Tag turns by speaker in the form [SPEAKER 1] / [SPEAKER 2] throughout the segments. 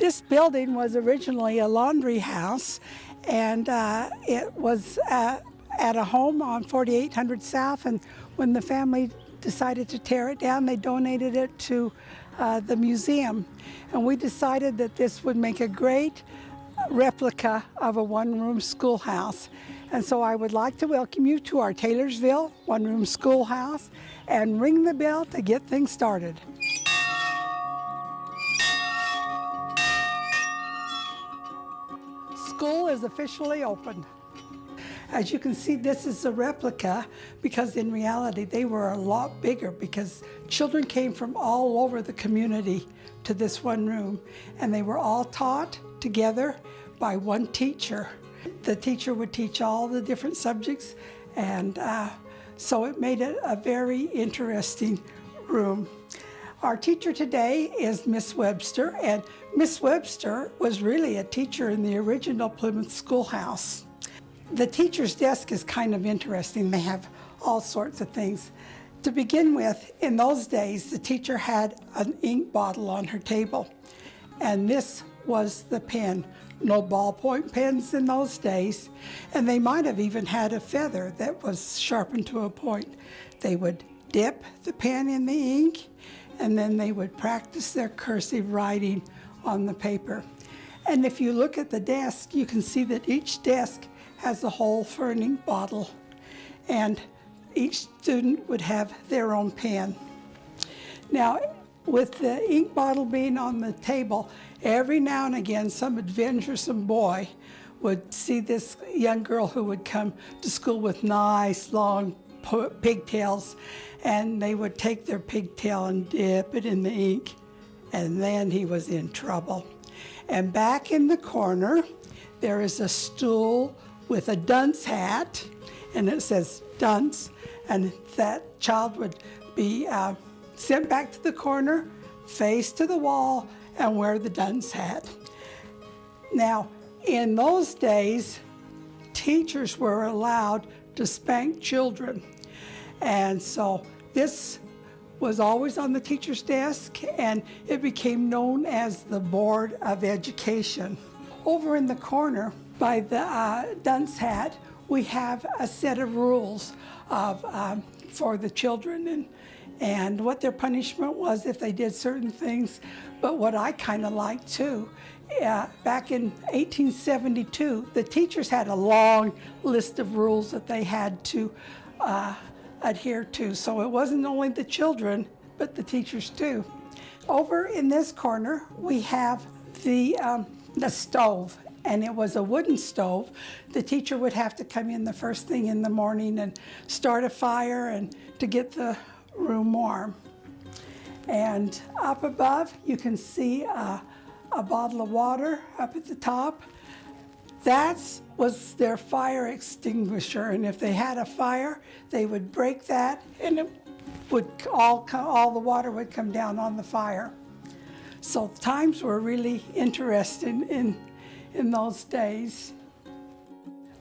[SPEAKER 1] This building was originally a laundry house, and it was at a home on 4800 South, and when the family decided to tear it down, they donated it to the museum. And we decided that this would make a great replica of a one-room schoolhouse. And so I would like to welcome you to our Taylorsville one-room schoolhouse and ring the bell to get things started. School is officially open. As you can see, this is a replica because in reality they were a lot bigger because children came from all over the community to this one room, and they were all taught together by one teacher. The teacher would teach all the different subjects, and so it made it a very interesting room. Our teacher today is Miss Webster, and Miss Webster was really a teacher in the original Plymouth Schoolhouse. The teacher's desk is kind of interesting. They have all sorts of things. To begin with, in those days, the teacher had an ink bottle on her table, and this was the pen. No ballpoint pens in those days, and they might have even had a feather that was sharpened to a point. They would dip the pen in the ink, and then they would practice their cursive writing on the paper. And if you look at the desk, you can see that each desk has a hole for an ink bottle, and each student would have their own pen. Now, with the ink bottle being on the table, every now and again some adventuresome boy would see this young girl who would come to school with nice long pigtails, and they would take their pigtail and dip it in the ink, and then he was in trouble. And back in the corner there is a stool with a dunce hat, and it says dunce, and that child would be sent back to the corner, face to the wall, and wear the dunce hat. Now, in those days, teachers were allowed to spank children, and so this was always on the teacher's desk, and it became known as the Board of Education. Over in the corner by the dunce hat, we have a set of rules for the children and what their punishment was if they did certain things. But what I kind of liked too, back in 1872, the teachers had a long list of rules that they had to adhere to. So it wasn't only the children, but the teachers too. Over in this corner, we have the stove, and it was a wooden stove. The teacher would have to come in the first thing in the morning and start a fire and to get the room warm. And up above, you can see a bottle of water up at the top. That was their fire extinguisher, and if they had a fire, they would break that, and it would all the water would come down on the fire. So times were really interesting in those days.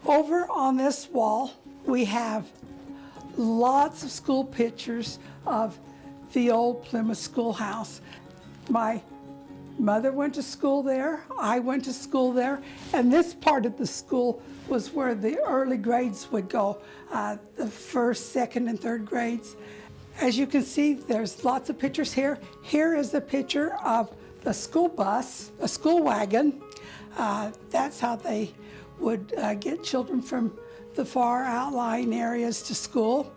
[SPEAKER 1] Over on this wall, we have lots of school pictures of the old Plymouth Schoolhouse. My mother went to school there, I went to school there, and this part of the school was where the early grades would go, the first, second, and third grades. As you can see, there's lots of pictures here. Here is a picture of the school bus, a school wagon. That's how they would get children from the far outlying areas to school.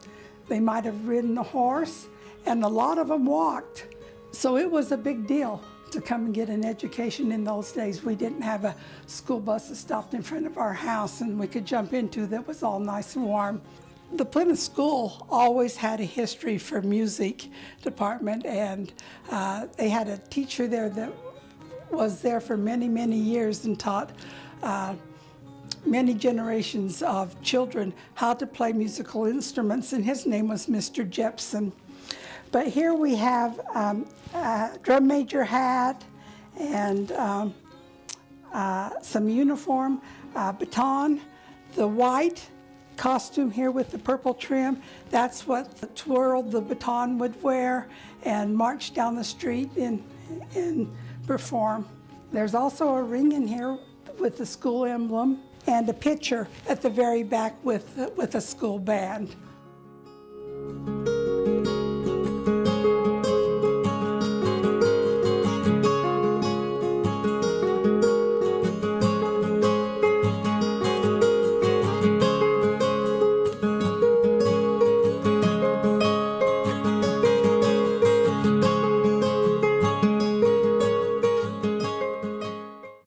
[SPEAKER 1] They might have ridden a horse, and a lot of them walked. So it was a big deal to come and get an education in those days. We didn't have a school bus that stopped in front of our house and we could jump into that was all nice and warm. The Plymouth School always had a history for music department, and they had a teacher there that was there for many, many years and taught many generations of children how to play musical instruments, and his name was Mr. Jepson. But here we have a drum major hat and some uniform, baton, the white costume here with the purple trim. That's what the twirl the baton would wear and march down the street and perform. There's also a ring in here with the school emblem and a picture at the very back with a school band.